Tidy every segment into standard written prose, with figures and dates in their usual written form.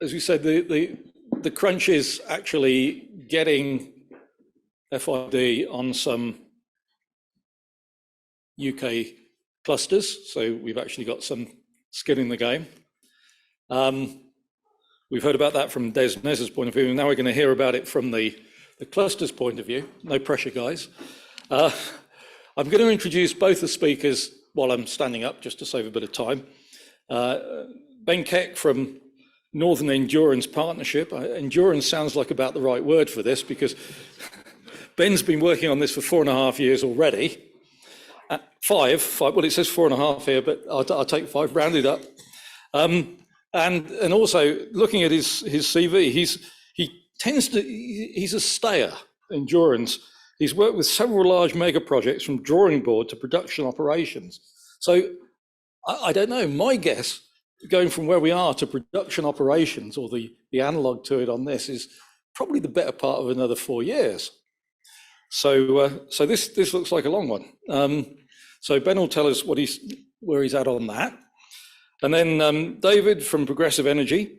as we said, the crunch is actually getting FID on some UK clusters. So we've actually got some skin in the game. We've heard about that from Des Nez's point of view, and now we're going to hear about it from the cluster's point of view. No pressure, guys. I'm going to introduce both the speakers while I'm standing up, just to save a bit of time. Ben Keck from Northern Endurance Partnership. Endurance sounds like about the right word for this, because Ben's been working on this for 4.5 years already. Five, well, it says 4.5 here, but I'll take 5, rounded up. And also looking at his CV, he's a stayer, Endurance. He's worked with several large mega projects from drawing board to production operations. So I don't know, my guess, going from where we are to production operations, or the analog to it on this, is probably the better part of another 4 years. So this looks like a long one. So Ben will tell us where he's at on that. And then David from Progressive Energy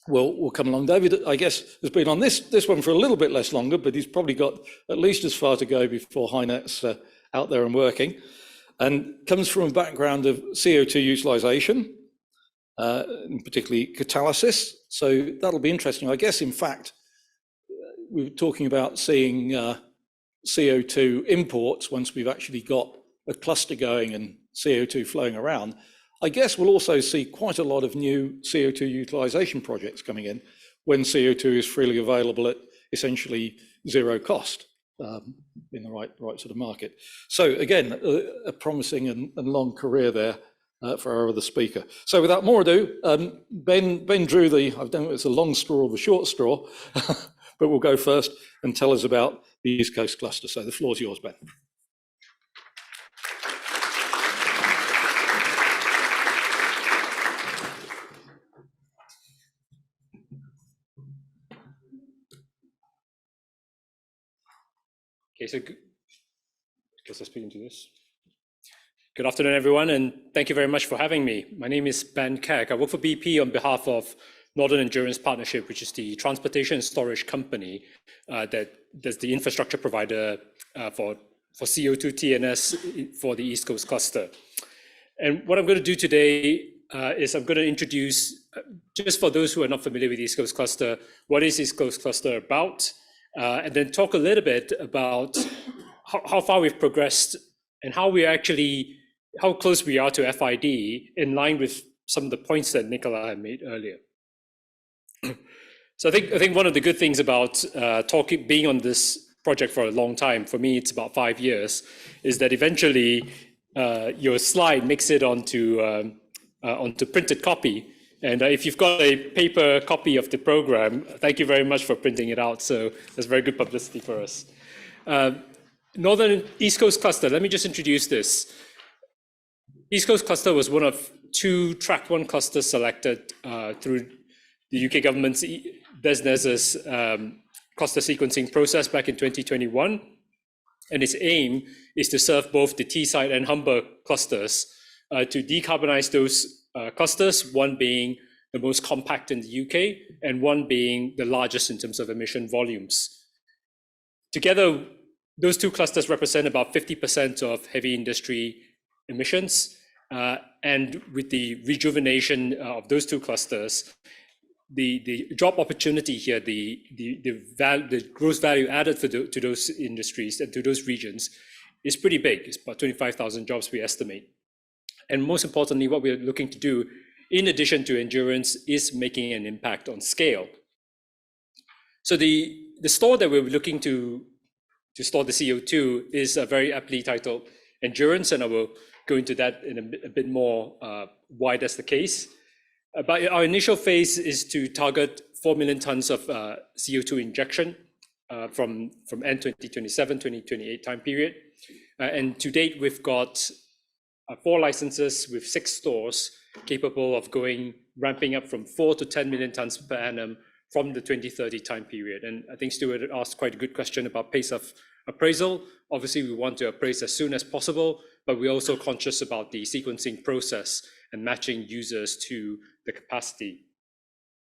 will come along. David, I guess, has been on this one for a little bit less longer, but he's probably got at least as far to go before HyNet's out there and working, and comes from a background of CO2 utilisation, and particularly catalysis. So that'll be interesting. I guess, in fact, we were talking about seeing CO2 imports once we've actually got a cluster going and CO2 flowing around. I guess we'll also see quite a lot of new CO2 utilisation projects coming in when CO2 is freely available at essentially zero cost in the right sort of market. So again, a promising and long career there for our other speaker. So without more ado, Ben drew I don't know if it's a long straw or the short straw, but we'll go first and tell us about the East Coast cluster. So the floor's yours, Ben. Okay, so because I speak into this. Good afternoon, everyone, and thank you very much for having me. My name is Ben Keck. I work for BP on behalf of Northern Endurance Partnership, which is the transportation and storage company that's the infrastructure provider for CO2 TNS for the East Coast cluster. And what I'm going to do today is I'm going to introduce, just for those who are not familiar with the East Coast cluster, what is East Coast cluster about? And then talk a little bit about how far we've progressed and how close we are to FID, in line with some of the points that Nicola had made earlier. So I think one of the good things about being on this project for a long time, for me it's about 5 years, is that eventually your slide makes it onto printed copy. And if you've got a paper copy of the program, thank you very much for printing it out. So that's very good publicity for us. Northern East Coast Cluster, let me just introduce this. East Coast Cluster was one of 2 Track 1 clusters selected through the UK government's Des Nez's cluster sequencing process back in 2021. And its aim is to serve both the Teesside and Humber clusters to decarbonize those clusters, one being the most compact in the UK and one being the largest in terms of emission volumes. Together, those 2 clusters represent about 50% of heavy industry emissions. And with the rejuvenation of those 2 clusters, the job opportunity here, the gross value added to those industries and to those regions is pretty big. It's about 25,000 jobs we estimate. And most importantly, what we're looking to do, in addition to endurance, is making an impact on scale. So the store that we're looking to store the CO2 is very aptly titled Endurance, and I will go into that in a bit more why that's the case. But our initial phase is to target 4 million tons of CO2 injection from end 2027, 2028 time period. And to date, we've got 4 licenses with 6 stores capable of ramping up from 4 to 10 million tons per annum from the 2030 time period. And I think Stuart asked quite a good question about pace of appraisal. Obviously, we want to appraise as soon as possible, but we're also conscious about the sequencing process and matching users to the capacity.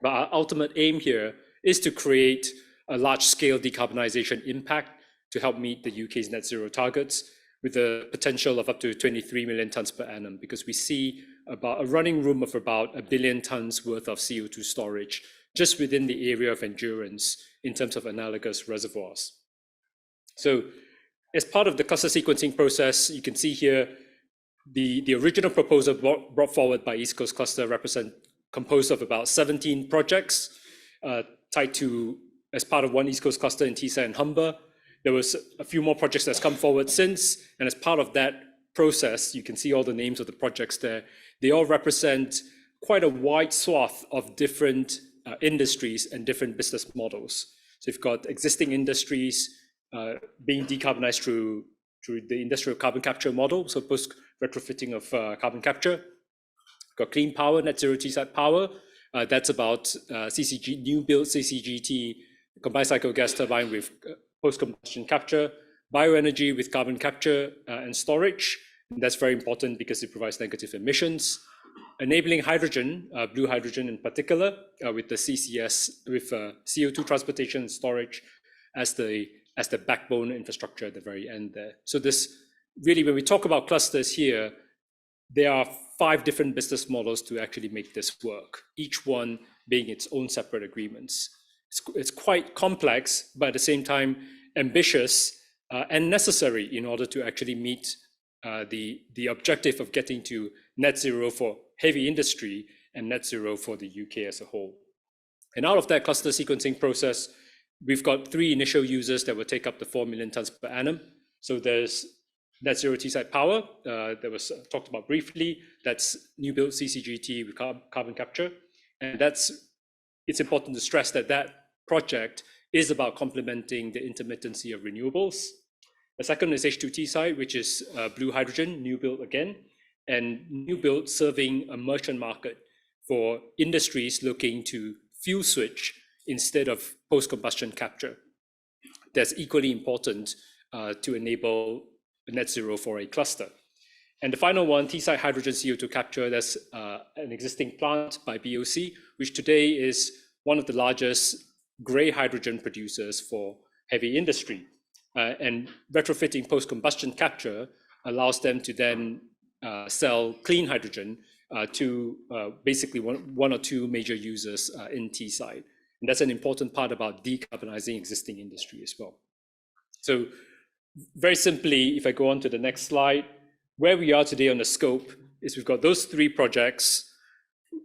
But our ultimate aim here is to create a large-scale decarbonization impact to help meet the UK's net zero targets with a potential of up to 23 million tons per annum, because we see about a running room of about 1 billion tons worth of CO2 storage just within the area of Endurance in terms of analogous reservoirs. So as part of the cluster sequencing process, you can see here the original proposal brought forward by East Coast Cluster composed of about 17 projects tied to, as part of one East Coast Cluster in Teesside and Humber. There was a few more projects that's come forward since, and as part of that process, you can see all the names of the projects there. They all represent quite a wide swath of different industries and different business models. So you've got existing industries being decarbonized through the industrial carbon capture model, so post retrofitting of carbon capture. We've got clean power, net zero Teesside power. That's about CCG, new build CCGT, combined cycle gas turbine with post-combustion capture, bioenergy with carbon capture and storage. And that's very important because it provides negative emissions. Enabling hydrogen, blue hydrogen in particular, with the CCS, with CO2 transportation and storage as the backbone infrastructure at the very end there. So this really, when we talk about clusters here, there are 5 different business models to actually make this work, each one being its own separate agreements. It's quite complex, but at the same time, ambitious and necessary in order to actually meet the objective of getting to net zero for heavy industry and net zero for the UK as a whole. And out of that cluster sequencing process, we've got 3 initial users that will take up to 4 million tons per annum. So there's net zero Teesside power that was talked about briefly. That's new build CCGT with carbon capture. And it's important to stress that that project is about complementing the intermittency of renewables. The second is H2 Teesside, which is blue hydrogen, new build again, and new build serving a merchant market for industries looking to fuel switch instead of post-combustion capture. That's equally important to enable net zero for a cluster. And the final one, Teesside hydrogen CO2 capture, that's an existing plant by BOC, which today is one of the largest grey hydrogen producers for heavy industry. And retrofitting post-combustion capture allows them to then sell clean hydrogen to basically one or two major users in Teesside. And that's an important part about decarbonizing existing industry as well. So very simply, if I go on to the next slide, where we are today on the scope is we've got those 3 projects.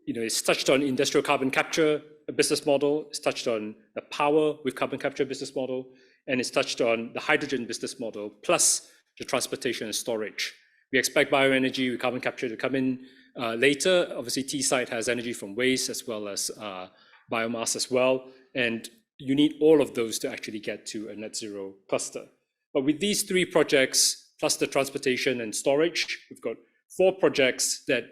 It's touched on industrial carbon capture, a business model. It's touched on the power with carbon capture business model, and it's touched on the hydrogen business model, plus the transportation and storage. We expect bioenergy with carbon capture to come in later. Obviously, Teesside has energy from waste as well as biomass as well. And you need all of those to actually get to a net zero cluster. But with these 3 projects, plus the transportation and storage, we've got 4 projects that,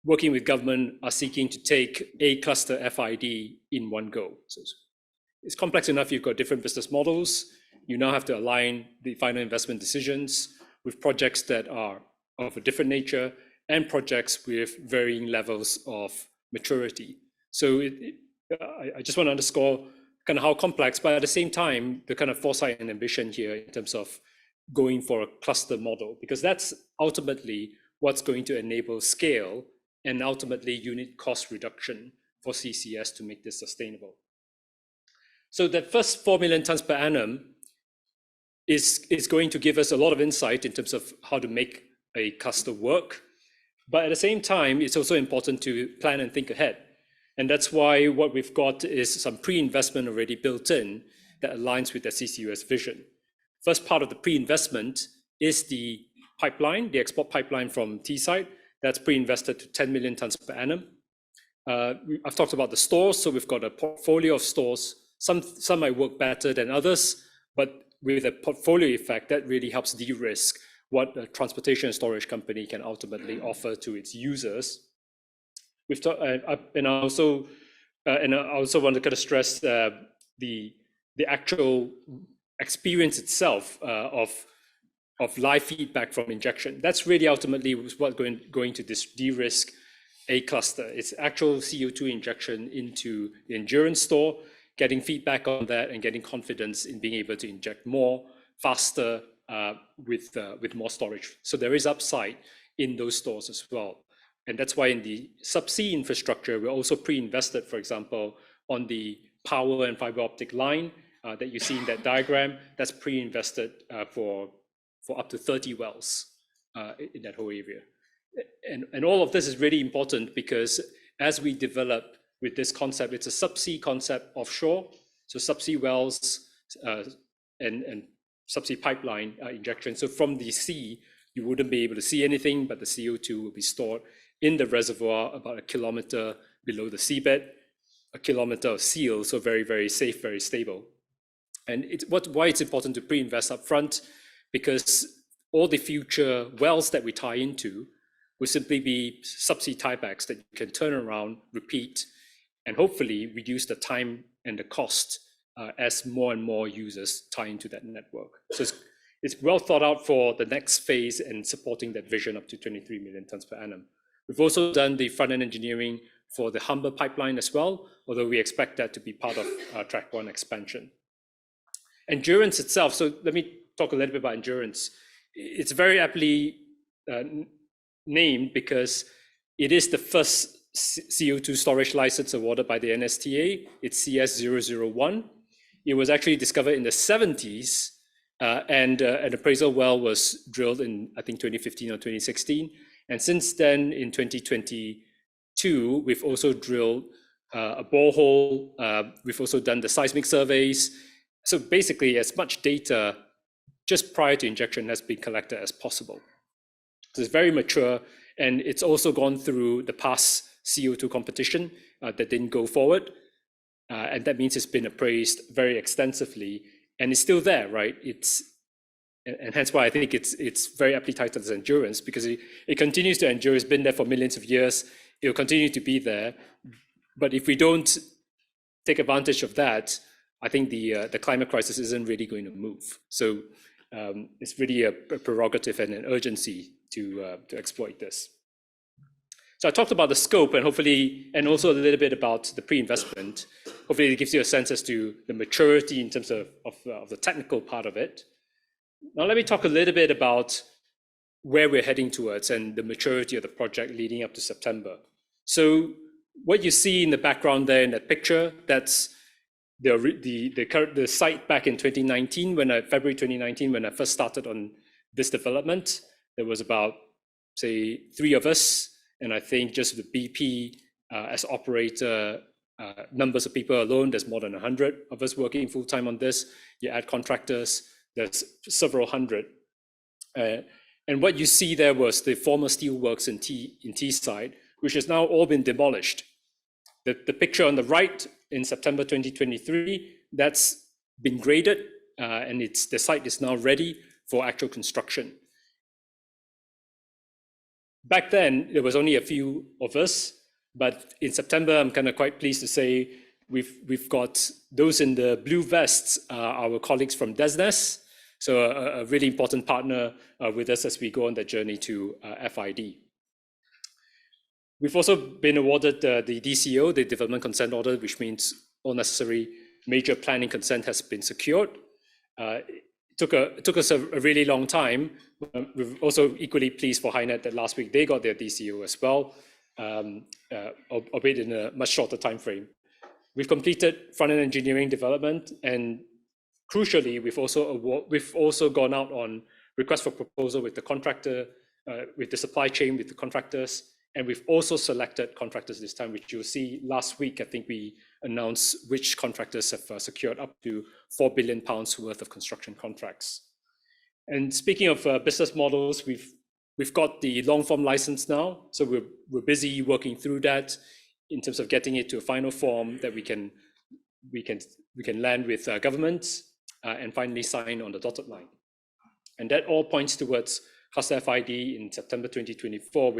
working with government, are seeking to take a cluster FID in one go. So it's complex enough. You've got different business models. You now have to align the final investment decisions with projects that are of a different nature and projects with varying levels of maturity. So I just want to underscore kind of how complex, but at the same time, the kind of foresight and ambition here in terms of going for a cluster model, because that's ultimately what's going to enable scale and ultimately unit cost reduction for CCS to make this sustainable. So that first 4 million tons per annum is going to give us a lot of insight in terms of how to make a cluster work. But at the same time, it's also important to plan and think ahead. And that's why what we've got is some pre-investment already built in that aligns with the CCUS vision. First part of the pre-investment is the pipeline, the export pipeline from Teesside. That's pre-invested to 10 million tons per annum. I've talked about the stores, so we've got a portfolio of stores. Some might work better than others, but with a portfolio effect, that really helps de-risk what a transportation and storage company can ultimately offer to its users. We've talked, and I also want to kind of stress the actual experience itself of live feedback from injection. That's really ultimately what's going to de-risk a cluster. It's actual CO2 injection into the endurance store, getting feedback on that and getting confidence in being able to inject more, faster, with more storage. So there is upside in those stores as well. And that's why in the subsea infrastructure, we're also pre-invested, for example, on the power and fiber optic line that you see in that diagram. That's pre-invested for up to 30 wells in that whole area. And all of this is really important because as we develop with this concept, it's a subsea concept offshore. So subsea wells and subsea pipeline injection. So from the sea, you wouldn't be able to see anything, but the CO2 will be stored in the reservoir about 1 kilometer below the seabed, 1 kilometer of seal, so very, very safe, very stable. And why it's important to pre-invest up front, because all the future wells that we tie into will simply be subsea tiebacks that you can turn around, repeat, and hopefully reduce the time and the cost as more and more users tie into that network. So it's well thought out for the next phase and supporting that vision up to 23 million tons per annum. We've also done the front-end engineering for the Humber pipeline as well, although we expect that to be part of Track 1 expansion. Endurance itself, so let me talk a little bit about endurance. It's very aptly named because it is the first CO2 storage license awarded by the NSTA. It's CS001. It was actually discovered in the 70s, and an appraisal well was drilled in, I think, 2015 or 2016. And since then, in 2022, we've also drilled a borehole. We've also done the seismic surveys. So basically, as much data just prior to injection has been collected as possible. So it's very mature, and it's also gone through the past CO2 competition that didn't go forward. And that means it's been appraised very extensively, and it's still there, right? And hence why I think it's very aptly titled as endurance, because it continues to endure. It's been there for millions of years. It'll continue to be there. But if we don't take advantage of that, I think the climate crisis isn't really going to move. So it's really a prerogative and an urgency to exploit this. So I talked about the scope and also a little bit about the pre-investment. Hopefully it gives you a sense as to the maturity in terms of the technical part of it. Now let me talk a little bit about where we're heading towards and the maturity of the project leading up to September. So what you see in the background there in that picture, that's the site back in 2019, February 2019, when I first started on this development. There was about, say, 3 of us, and I think just the BP as operator, numbers of people alone, there's more than 100 of us working full-time on this. You add contractors, there's several hundred. And what you see there was the former steelworks in Teesside, which has now all been demolished. The picture on the right in September 2023, that's been graded, and the site is now ready for actual construction. Back then, there was only a few of us, but in September, I'm kind of quite pleased to say we've got those in the blue vests, our colleagues from DESNES, so a really important partner with us as we go on that journey to FID. We've also been awarded the DCO, the Development Consent Order, which means all necessary major planning consent has been secured. It took us a really long time. We're also equally pleased for HyNet that last week they got their DCO as well, albeit in a much shorter time frame. We've completed front-end engineering development, and crucially, we've also gone out on request for proposal with the contractor, with the supply chain, with the contractors, and we've also selected contractors this time, which you'll see last week. I think we announced which contractors have secured up to £4 billion worth of construction contracts. And speaking of business models, we've got the long form license now, so we're busy working through that in terms of getting it to a final form that we can land with governments and finally sign on the dotted line. And that all points towards cluster FID in September 2024,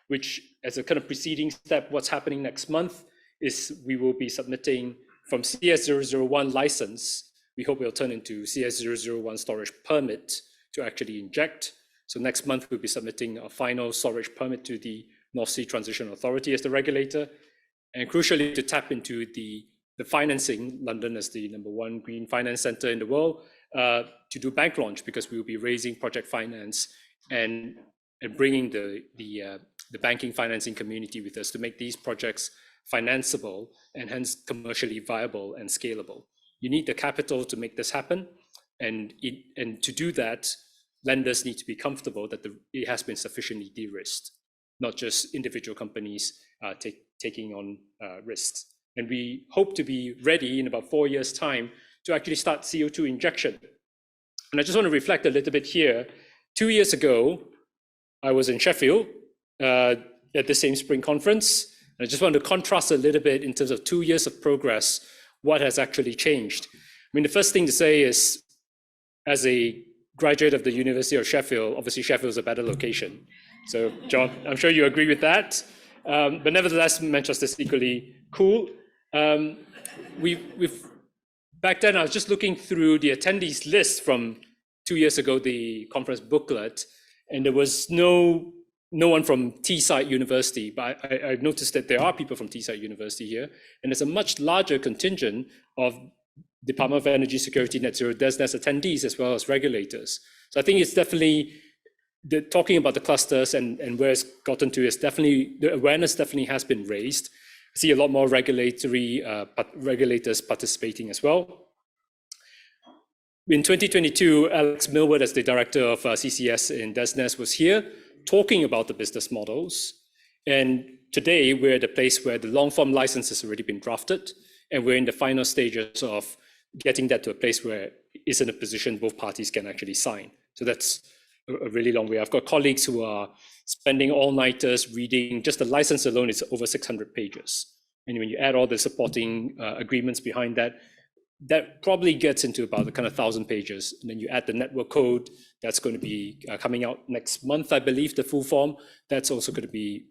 which as a kind of preceding step, what's happening next month is we will be submitting from CS001 license. We hope it'll turn into CS001 storage permit to actually inject. So next month, we'll be submitting a final storage permit to the North Sea Transition Authority as the regulator, and crucially to tap into the financing, London as the #1 green finance center in the world, to do bank launch, because we will be raising project finance and bringing the banking financing community with us to make these projects financeable and hence commercially viable and scalable. You need the capital to make this happen, and to do that, lenders need to be comfortable that it has been sufficiently de-risked, not just individual companies taking on risks. And we hope to be ready in about 4 years' time to actually start CO2 injection. And I just want to reflect a little bit here. 2 years ago, I was in Sheffield at the same spring conference. And I just want to contrast a little bit in terms of 2 years of progress, what has actually changed. I mean, the first thing to say is, as a graduate of the University of Sheffield, obviously Sheffield is a better location. So John, I'm sure you agree with that. But nevertheless, Manchester's equally cool. Back then, I was just looking through the attendees list from 2 years ago, the conference booklet, and there was no one from Teesside University, but I've noticed that there are people from Teesside University here, and there's a much larger contingent of Department of Energy Security Net Zero DESNES attendees as well as regulators. So I think it's definitely, talking about the clusters and where it's gotten to is definitely, the awareness definitely has been raised. I see a lot more regulators participating as well. In 2022, Alex Millward, as the director of CCS in DESNES, was here talking about the business models. And today we're at a place where the long form license has already been drafted, and we're in the final stages of getting that to a place where it's in a position both parties can actually sign. So that's a really long way. I've got colleagues who are spending all-nighters reading, just the license alone is over 600 pages. And when you add all the supporting agreements behind that, that probably gets into about the kind of 1,000 pages. And then you add the network code, that's going to be coming out next month, I believe, the full form. That's also going to be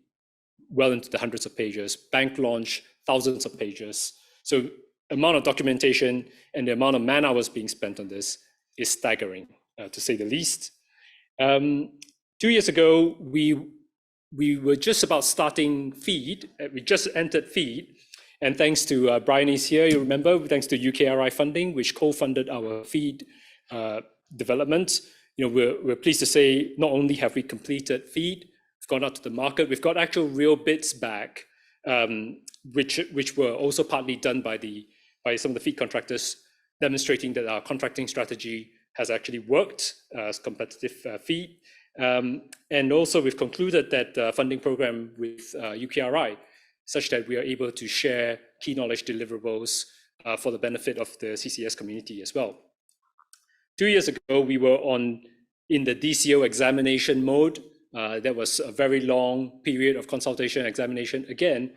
well into the hundreds of pages. Bank launch, thousands of pages. So amount of documentation and the amount of man hours being spent on this is staggering, to say the least. 2 years ago, we were just about starting FEED. We just entered FEED. And thanks to Brian is here, you remember, thanks to UKRI funding, which co-funded our FEED development. You know, we're pleased to say not only have we completed FEED, we've gone out to the market, we've got actual real bids back, which were also partly done by some of the FEED contractors, demonstrating that our contracting strategy has actually worked as competitive FEED. And also we've concluded that funding program with UKRI, such that we are able to share key knowledge deliverables for the benefit of the CCS community as well. 2 years ago, we were in the DCO examination mode. That was a very long period of consultation and examination. Again,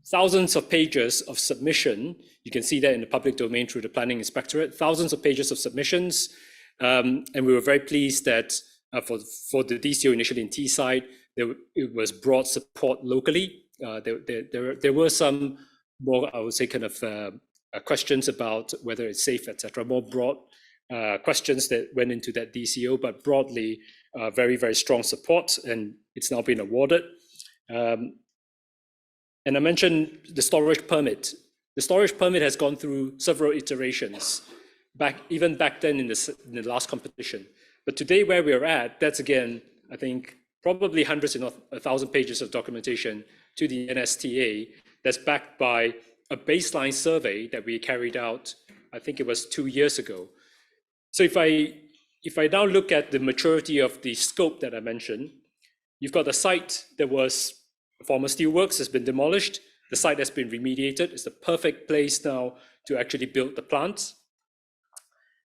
thousands of pages of submission. You can see that in the public domain through the Planning Inspectorate, thousands of pages of submissions. And we were very pleased that for the DCO initially in Teesside, it was broad support locally. There were some more, I would say, kind of questions about whether it's safe, etc. More broad questions that went into that DCO, but broadly, very, very strong support, and it's now been awarded. And I mentioned the storage permit. The storage permit has gone through several iterations, even back then in the last competition. But today, where we're at, that's again, I think, probably hundreds, if not 1,000 pages of documentation to the NSTA that's backed by a baseline survey that we carried out, I think it was 2 years ago. So if I now look at the maturity of the scope that I mentioned, you've got a site that was former steelworks, has been demolished. The site has been remediated. It's the perfect place now to actually build the plant.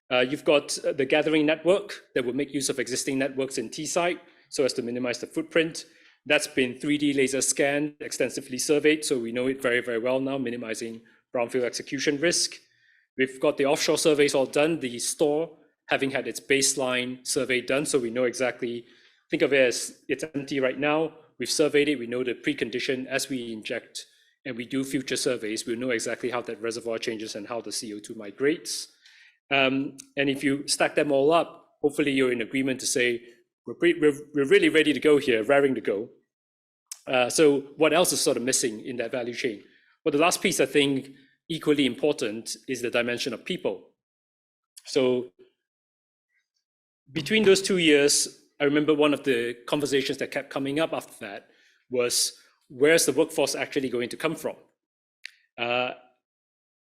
You've got the gathering network that will make use of existing networks in Teesside so as to minimize the footprint. That's been 3D laser scanned, extensively surveyed, so we know it very, very well now, minimizing brownfield execution risk. We've got the offshore surveys all done, the store having had its baseline survey done, so we know exactly, think of it as it's empty right now. We've surveyed it, we know the precondition as we inject and we do future surveys, we know exactly how that reservoir changes and how the CO2 migrates. And if you stack them all up, hopefully you're in agreement to say, we're really ready to go here, raring to go. So what else is sort of missing in that value chain? Well, the last piece I think equally important is the dimension of people. So between those 2 years, I remember one of the conversations that kept coming up after that was, where's the workforce actually going to come from?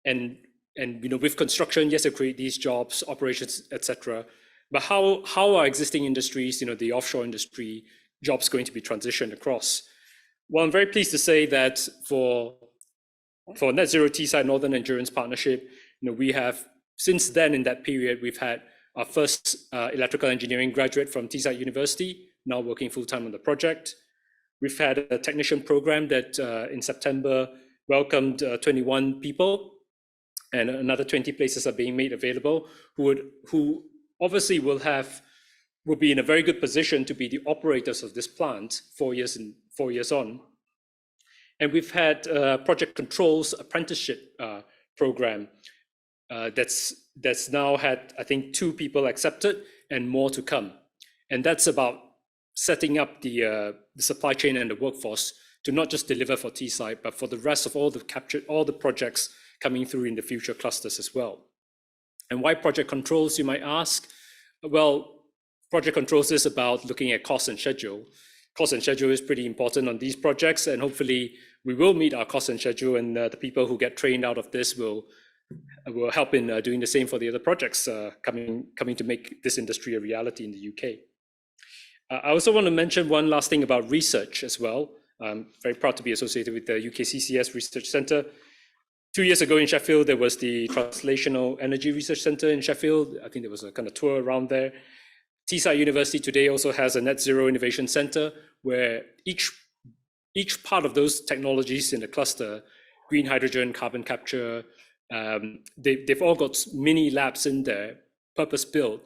And with construction, yes, they create these jobs, operations, etc. But how are existing industries, the offshore industry, jobs going to be transitioned across? Well, I'm very pleased to say that for Net Zero Teesside Northern Endurance Partnership, we have, since then in that period, we've had our first electrical engineering graduate from Teesside University, now working full-time on the project. We've had a technician program that in September welcomed 21 people, and another 20 places are being made available, who obviously will be in a very good position to be the operators of this plant 4 years on. And we've had project controls apprenticeship program that's now had, I think, 2 people accepted and more to come. And that's about setting up the supply chain and the workforce to not just deliver for Teesside, but for the rest of all the projects coming through in the future clusters as well. And why project controls, you might ask? Well, project controls is about looking at cost and schedule. Cost and schedule is pretty important on these projects, and hopefully we will meet our cost and schedule, and the people who get trained out of this will help in doing the same for the other projects coming to make this industry a reality in the UK. I also want to mention one last thing about research as well. I'm very proud to be associated with the UKCCS Research Centre. 2 years ago in Sheffield, there was the Translational Energy Research Centre in Sheffield. I think there was a kind of tour around there. Teesside University today also has a Net Zero Innovation Centre, where each part of those technologies in the cluster, green hydrogen, carbon capture, they've all got mini labs in there, purpose-built,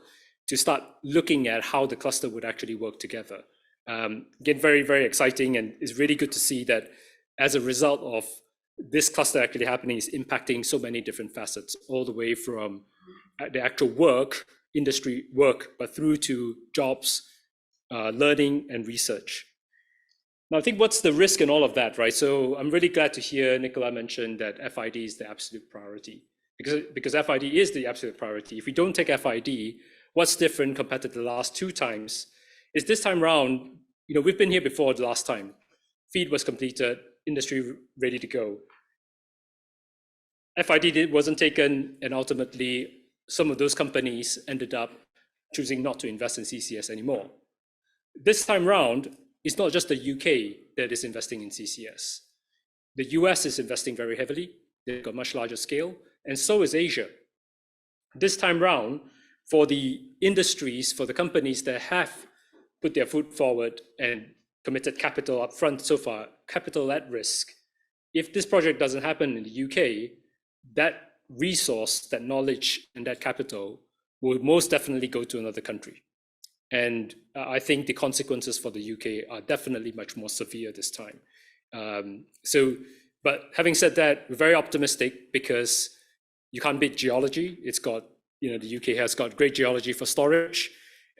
to start looking at how the cluster would actually work together. Again, very, very exciting, and it's really good to see that as a result of this cluster actually happening is impacting so many different facets, all the way from the actual work, industry work, but through to jobs, learning and research. Now, I think what's the risk in all of that, right? So I'm really glad to hear Nicola mention that FID is the absolute priority, because FID is the absolute priority. If we don't take FID, what's different compared to the last 2 times is this time round, we've been here before the last time. FEED was completed, industry ready to go. FID wasn't taken, and ultimately some of those companies ended up choosing not to invest in CCS anymore. This time round, it's not just the UK that is investing in CCS. The US is investing very heavily. They've got much larger scale, and so is Asia. This time round, for the industries, for the companies that have put their foot forward and committed capital up front so far, capital at risk, if this project doesn't happen in the UK, that resource, that knowledge, and that capital will most definitely go to another country. And I think the consequences for the UK are definitely much more severe this time. But having said that, we're very optimistic because you can't beat geology. It's got, the UK has got great geology for storage,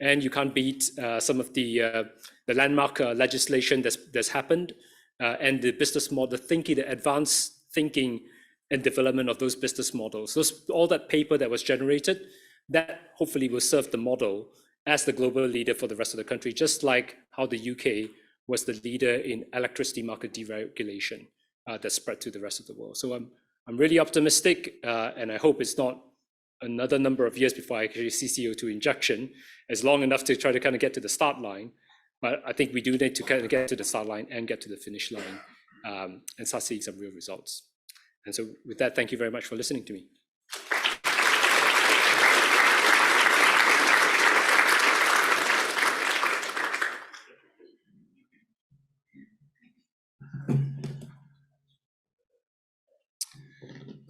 and you can't beat some of the landmark legislation that's happened, and the business model, the advanced thinking and development of those business models. All that paper that was generated, that hopefully will serve the model as the global leader for the rest of the country, just like how the UK was the leader in electricity market deregulation that spread to the rest of the world. So I'm really optimistic, and I hope it's not another number of years before I actually see CO2 injection. It's long enough to try to kind of get to the start line, but I think we do need to kind of get to the start line and get to the finish line and start seeing some real results. And so with that, thank you very much for listening to me.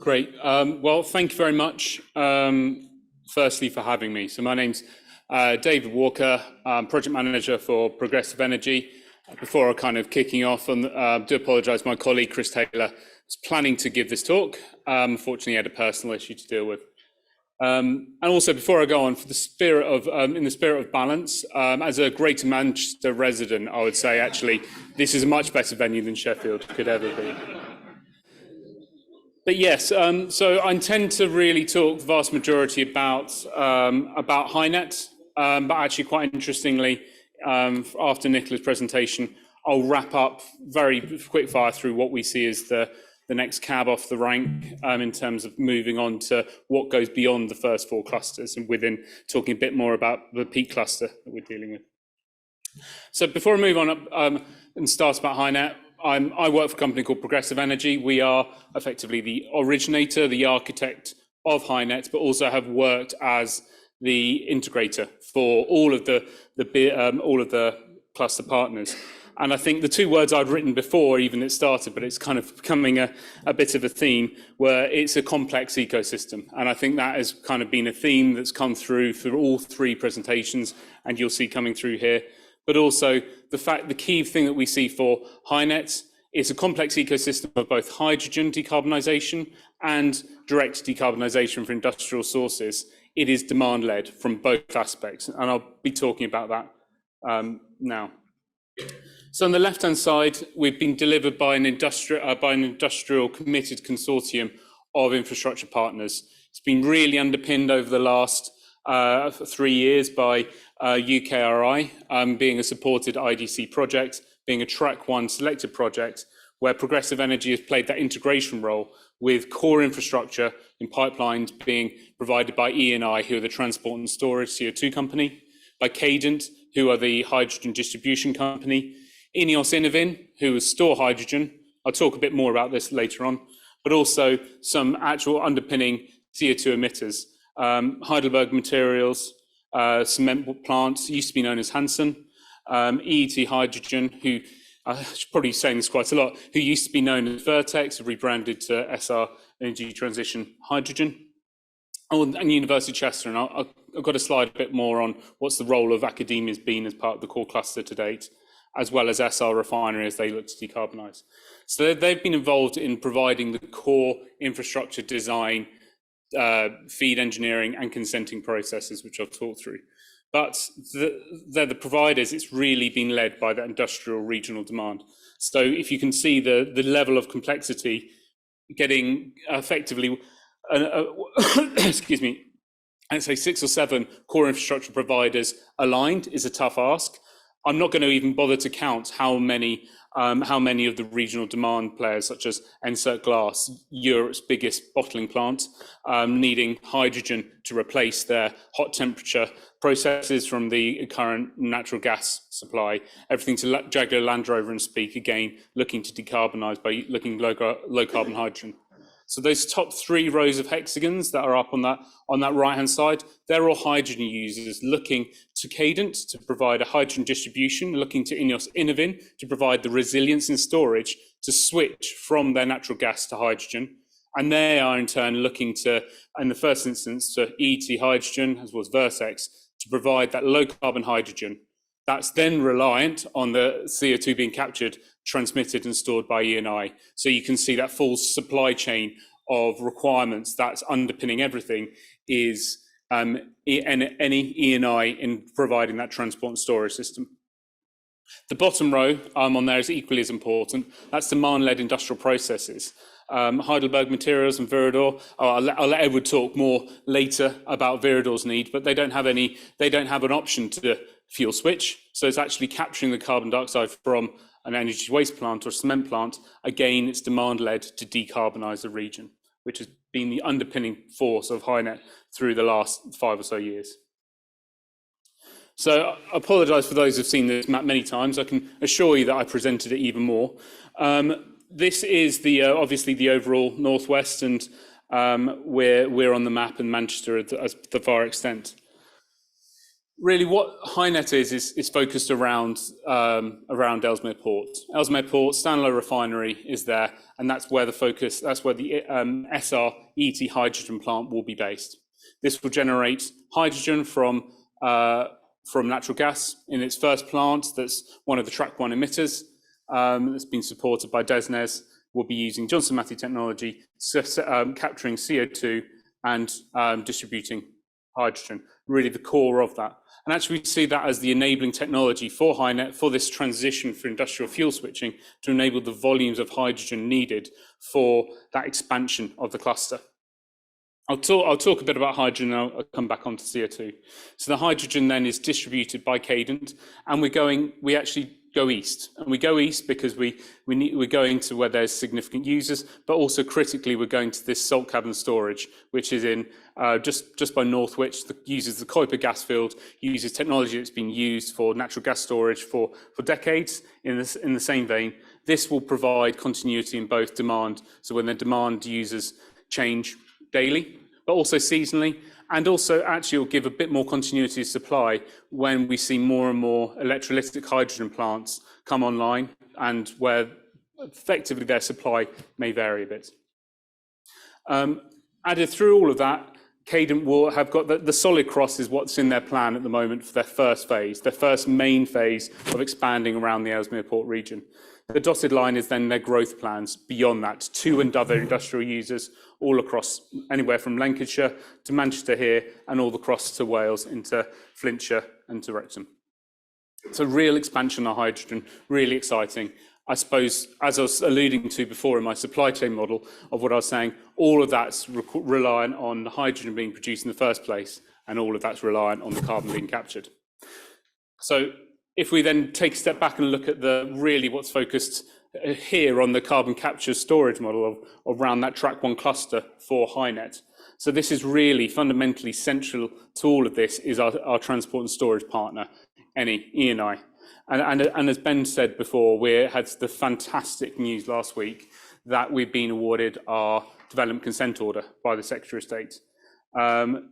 Great. Well, thank you very much, firstly, for having me. So my name's David Walker. I'm project manager for Progressive Energy. Before kind of kicking off, I do apologise, my colleague Chris Taylor was planning to give this talk. Unfortunately, he had a personal issue to deal with. And also, before I go on, for the spirit of, in the spirit of balance, as a Greater Manchester resident, I would say actually this is a much better venue than Sheffield could ever be. But yes, so I intend to really talk the vast majority about HyNet, but actually quite interestingly, after Nicola's presentation, I'll wrap up very quick fire through what we see as the next cab off the rank in terms of moving on to what goes beyond the first 4 clusters, and within talking a bit more about the peak cluster that we're dealing with. So before I move on and start about HyNet, I work for a company called Progressive Energy. We are effectively the originator, the architect of HyNet, but also have worked as the integrator for all of the cluster partners. And I think the 2 words I'd written before even it started, but it's kind of becoming a bit of a theme, where it's a complex ecosystem. And I think that has kind of been a theme that's come through all 3 presentations, and you'll see coming through here. But also the key thing that we see for HyNet is a complex ecosystem of both hydrogen decarbonisation and direct decarbonisation for industrial sources. It is demand-led from both aspects, and I'll be talking about that now. So on the left-hand side, we've been delivered by an industrial committed consortium of infrastructure partners. It's been really underpinned over the last 3 years by UKRI, being a supported IDC project, being a track 1 selected project, where Progressive Energy has played that integration role with core infrastructure in pipelines being provided by Eni, who are the transport and storage CO2 company, by Cadent, who are the hydrogen distribution company, Ineos Innovin, who is store hydrogen. I'll talk a bit more about this later on, but also some actual underpinning CO2 emitters. Heidelberg Materials, cement plants, used to be known as Hansen, EET Hydrogen, who I should probably be saying this quite a lot, who used to be known as Vertex, rebranded to SR Energy Transition Hydrogen, and University of Chester. And I've got a slide a bit more on what's the role of academia has been as part of the core cluster to date, as well as SR Refinery as they look to decarbonise. So they've been involved in providing the core infrastructure design, feed engineering and consenting processes, which I'll talk through. But they're the providers. It's really been led by that industrial regional demand. So if you can see the level of complexity, getting effectively, excuse me, I'd say 6 or 7 core infrastructure providers aligned is a tough ask. I'm not going to even bother to count how many of the regional demand players, such as Encert Glass, Europe's biggest bottling plant, needing hydrogen to replace their hot temperature processes from the current natural gas supply. Everything to Jaguar Land Rover and Speak, again, looking to decarbonise by looking low carbon hydrogen. So those top 3 rows of hexagons that are up on that right-hand side, they're all hydrogen users looking to Cadent to provide a hydrogen distribution, looking to Ineos Innovin to provide the resilience and storage to switch from their natural gas to hydrogen. And they are in turn looking to, in the first instance, to ET Hydrogen, as well as Vertex, to provide that low carbon hydrogen. That's then reliant on the CO2 being captured, transmitted and stored by Eni. So you can see that full supply chain of requirements that's underpinning everything is any Eni in providing that transport and storage system. The bottom row on there is equally as important. That's demand-led industrial processes. Heidelberg Materials and Viridor. I'll let Edward talk more later about Viridor's need, but they don't have an option to fuel switch. So it's actually capturing the carbon dioxide from an energy waste plant or cement plant. Again, it's demand-led to decarbonise the region, which has been the underpinning force of HyNet through the last 5 or so years. So I apologise for those who've seen this map many times. I can assure you that I presented it even more. This is obviously the overall northwest, and we're on the map in Manchester at the far extent. Really, what HyNet is focused around Ellesmere Port. Ellesmere Port, Stanlow Refinery is there, and that's where the SR ET hydrogen plant will be based. This will generate hydrogen from natural gas in its first plant. That's one of the track 1 emitters. That's been supported by DESNZ. We'll be using Johnson Matthey technology, capturing CO2 and distributing hydrogen, really the core of that. And actually we see that as the enabling technology for HyNet, for this transition for industrial fuel switching, to enable the volumes of hydrogen needed for that expansion of the cluster. I'll talk a bit about hydrogen and I'll come back onto CO2. So the hydrogen then is distributed by Cadent, and we actually go east. And we go east because we're going to where there's significant users, but also critically we're going to this salt cavern storage, which is in just by Northwich, that uses the Kuiper gas field, uses technology that's been used for natural gas storage for decades. In the same vein, this will provide continuity in both demand. So when the demand users change daily, but also seasonally, and also actually will give a bit more continuity of supply when we see more and more electrolytic hydrogen plants come online, and where effectively their supply may vary a bit. Added through all of that, Cadent will have got the solid cross is what's in their plan at the moment for their first phase, their first main phase of expanding around the Ellesmere Port region. The dotted line is then their growth plans beyond that to and other industrial users all across, anywhere from Lancashire to Manchester here, and all across to Wales into Flintshire and to Wrexham. So real expansion of hydrogen, really exciting. I suppose, as I was alluding to before in my supply chain model of what I was saying, all of that's reliant on the hydrogen being produced in the first place, and all of that's reliant on the carbon being captured. So if we then take a step back and look at really what's focused here on the carbon capture storage model of around that track 1 cluster for HyNet. So this is really fundamentally central to all of this is our transport and storage partner, Eni. And as Ben said before, we had the fantastic news last week that we've been awarded our development consent order by the Secretary of State.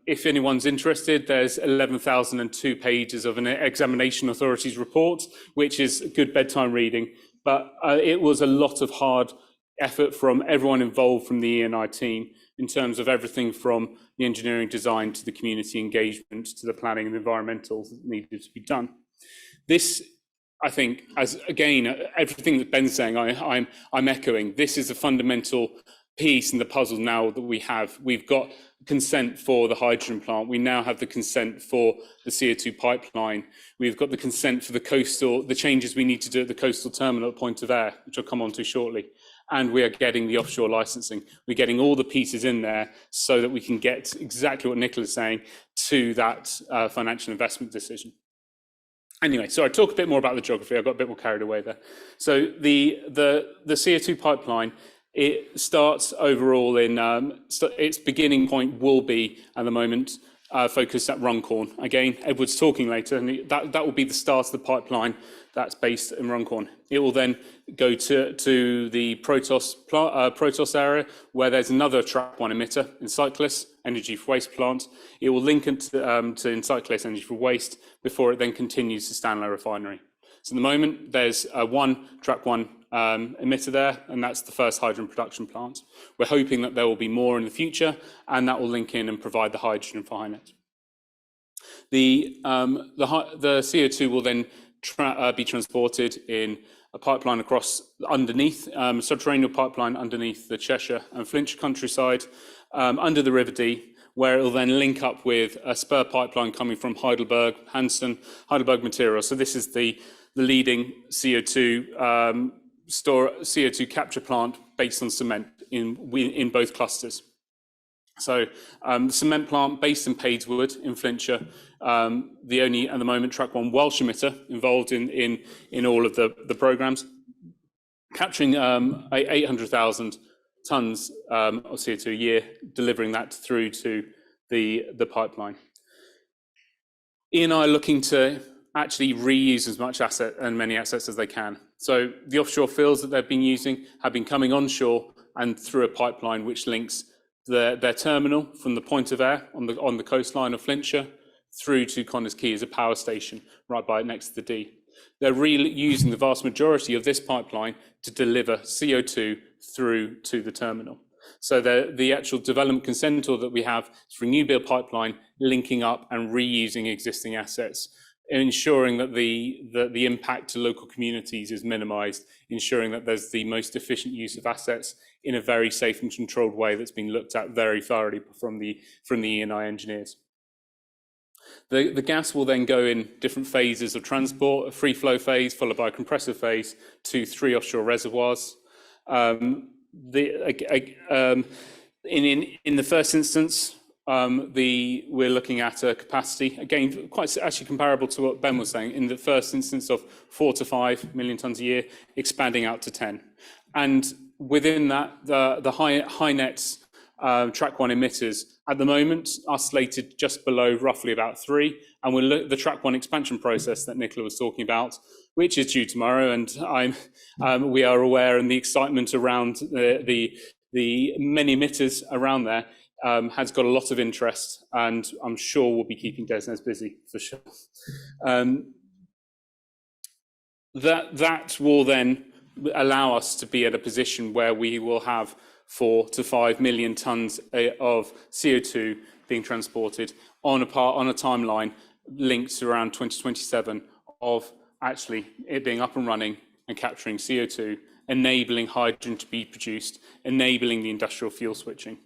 If anyone's interested, there's 11,002 pages of an examination authorities report, which is good bedtime reading. But it was a lot of hard effort from everyone involved from the Eni team in terms of everything from the engineering design to the community engagement to the planning and environmentals that needed to be done. This, I think, as again, everything that Ben's saying, I'm echoing. This is a fundamental piece in the puzzle now that we have. We've got consent for the hydrogen plant. We now have the consent for the CO2 pipeline. We've got the consent for the changes we need to do at the coastal terminal at Point of Ayre, which I'll come on to shortly. And we are getting the offshore licensing. We're getting all the pieces in there so that we can get exactly what Nicola's saying to that financial investment decision. Anyway, so I talk a bit more about the geography. I got a bit more carried away there. So the CO2 pipeline, it starts overall in, its beginning point will be, at the moment, focused at Runcorn. Again, Edward's talking later, and that will be the start of the pipeline that's based in Runcorn. It will then go to the Protos area, where there's another track 1 emitter in Cyclus, energy for waste plant. It will link it to Cyclus energy for waste before it then continues to Stanlow refinery. So at the moment, there's track 1 emitter there, and that's the first hydrogen production plant. We're hoping that there will be more in the future, and that will link in and provide the hydrogen for HyNet. The CO2 will then be transported in a pipeline across underneath, subterranean pipeline underneath the Cheshire and Flintshire countryside, under the River Dee, where it will then link up with a spur pipeline coming from Heidelberg, Heidelberg Materials. So this is the leading CO2 capture plant based on cement in both clusters. So the cement plant based in Padeswood in Flintshire, the only at the moment track 1 Welsh emitter involved in all of the programmes, capturing 800,000 tonnes of CO2 a year, delivering that through to the pipeline. Eni are looking to actually reuse as much asset and many assets as they can. So the offshore fields that they've been using have been coming onshore and through a pipeline which links their terminal from the Point of Ayre on the coastline of Flintshire through to Connors Quay as a power station right by next to the Dee. They're really using the vast majority of this pipeline to deliver CO2 through to the terminal. So the actual development consent order that we have is for a new build pipeline linking up and reusing existing assets ensuring that the impact to local communities is minimised, ensuring that there's the most efficient use of assets in a very safe and controlled way that's been looked at very thoroughly from the E&I engineers. The gas will then go in different phases of transport: a free flow phase followed by a compressor phase to 3 offshore reservoirs. In the first instance, we're looking at a capacity, again, quite actually comparable to what Ben was saying, in the first instance of 4 to 5 million tonnes a year, expanding out to 10. And within that, the HyNet's track 1 emitters at the moment are slated just below roughly about 3. And we'll look at the track 1 expansion process that Nicola was talking about, which is due tomorrow. And we are aware, and the excitement around the many emitters around there has got a lot of interest, and I'm sure we'll be keeping DESNZ busy for sure. That will then allow us to be at a position where we will have 4 to 5 million tonnes of CO2 being transported on a timeline linked to around 2027 of actually it being up and running and capturing CO2, enabling hydrogen to be produced, enabling the industrial fuel switching,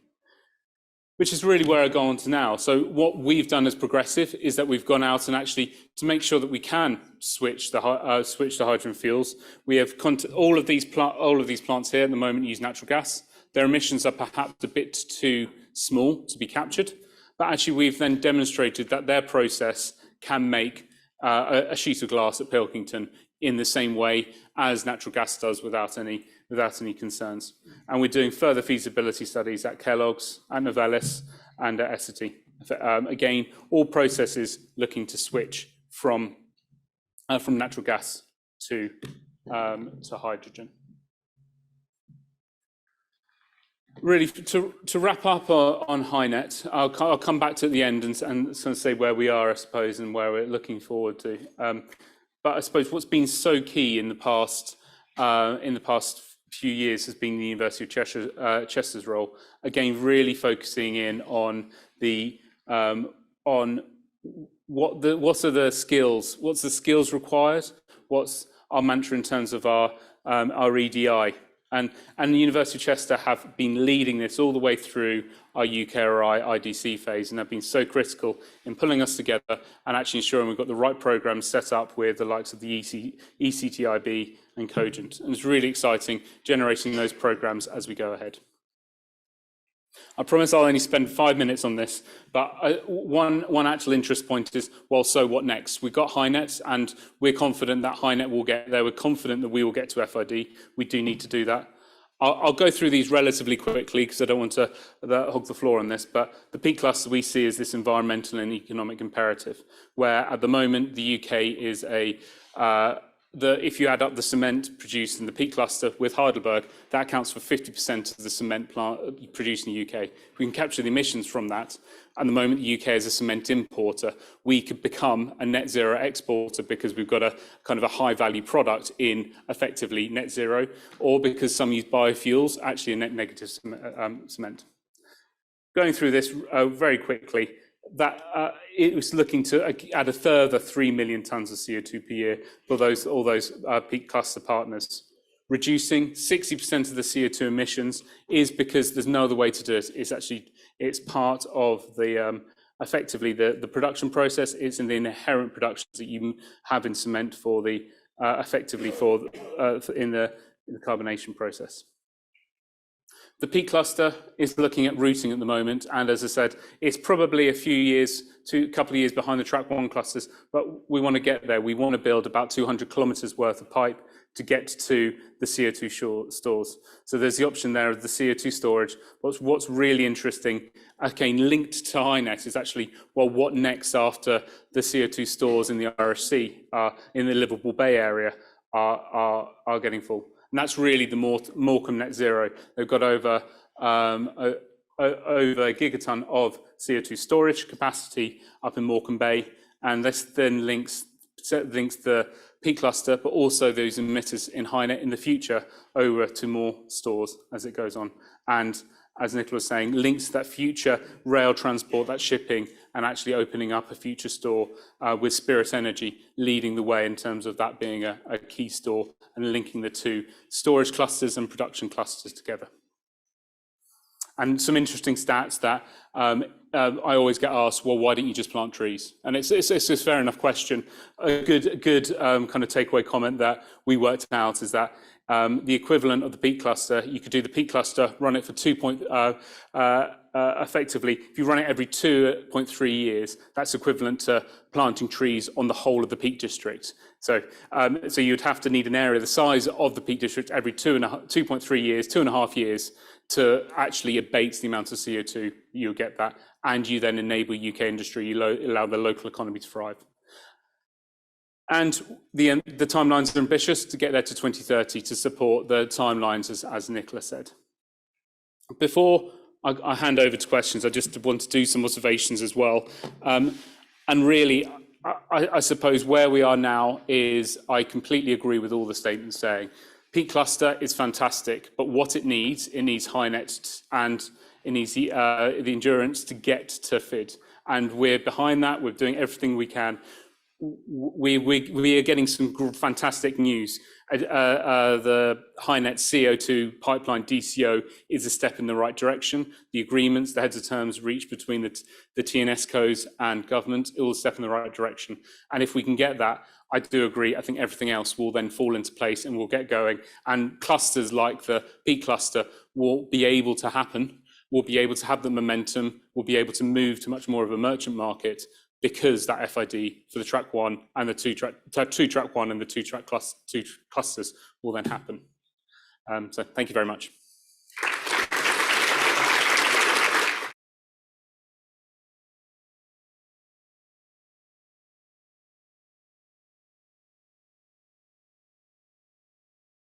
which is really where I go on to now. So what we've done as Progressive is that we've gone out and actually, to make sure that we can switch to hydrogen fuels, we have all of these plants here at the moment use natural gas. Their emissions are perhaps a bit too small to be captured, but actually we've then demonstrated that their process can make a sheet of glass at Pilkington in the same way as natural gas does without any concerns. And we're doing further feasibility studies at Kellogg's, at Novelis, and at Essity. Again, all processes looking to switch from natural gas to hydrogen. Really, to wrap up on HyNet, I'll come back to at the end and sort of say where we are, I suppose, and where we're looking forward to. But I suppose what's been so key in the past few years has been the University of Chester's role. Again, really focusing in on what are the skills, what's the skills required, what's our mantra in terms of our EDI. And the University of Chester have been leading this all the way through our UKRI IDC phase, and have been so critical in pulling us together and actually ensuring we've got the right programs set up with the likes of the ECTIB and Cogent. And it's really exciting generating those programs as we go ahead. I promise I'll only spend 5 minutes on this, but one actual interest point is, well, so what next? We've got HyNet, and we're confident that HyNet will get there. We're confident that we will get to FID. We do need to do that. I'll go through these relatively quickly because I don't want to hog the floor on this, but the peak cluster we see is this environmental and economic imperative, where at the moment the UK is if you add up the cement produced in the peak cluster with Heidelberg, that accounts for 50% of the cement plant produced in the UK. If we can capture the emissions from that, at the moment the UK is a cement importer, we could become a net zero exporter because we've got a kind of a high value product in effectively net zero, or because some use biofuels, actually a net negative cement. Going through this very quickly, that it was looking to add a further 3 million tonnes of CO2 per year for all those peak cluster partners. Reducing 60% of the CO2 emissions is because there's no other way to do it. It's part of the effectively the production process. It's in the inherent productions that you have in cement for the in the carbonation process. The peak cluster is looking at routing at the moment, and as I said, it's probably a couple of years behind the track 1 clusters, but we want to get there. We want to build about 200 kilometres worth of pipe to get to the CO2 stores. So there's the option there of the CO2 storage. What's really interesting, again, linked to HyNet, is actually, well, what next after the CO2 stores in the RSC, in the Liverpool Bay area, are getting full. And that's really the Morecambe Net Zero. They've got over a gigaton of CO2 storage capacity up in Morecambe Bay, and this then links the peak cluster, but also those emitters in HyNet in the future over to more stores as it goes on. And as Nicola was saying, links to that future rail transport, that shipping, and actually opening up a future store with Spirit Energy leading the way in terms of that being a key store and linking the two storage clusters and production clusters together. And some interesting stats that I always get asked, well, why don't you just plant trees? And it's a fair enough question. A good kind of takeaway comment that we worked out is that the equivalent of the peak cluster, you could do the peak cluster, run it for effectively, if you run it every 2.3 years, that's equivalent to planting trees on the whole of the Peak District. So you'd have to need an area the size of the Peak District every 2.3 years, 2.5 years, to actually abate the amount of CO2. You'll get that, and you then enable UK industry, you allow the local economy to thrive. And the timelines are ambitious to get there to 2030 to support the timelines, as Nicola said. Before I hand over to questions, I just want to do some observations as well. And really, I suppose where we are now is I completely agree with all the statements saying peak cluster is fantastic, but what it needs HyNet and it needs the endurance to get to FID. And we're behind that. We're doing everything we can. We are getting some fantastic news. The HyNet CO2 pipeline DCO is a step in the right direction. The agreements, the heads of terms reached between the TNSCos and government, it will step in the right direction. And if we can get that, I do agree. I think everything else will then fall into place and we'll get going. And clusters like the peak cluster will be able to happen. We'll be able to have the momentum. We'll be able to move to much more of a merchant market, because that FID for the track one and the two track one and the two track clusters will then happen. So thank you very much.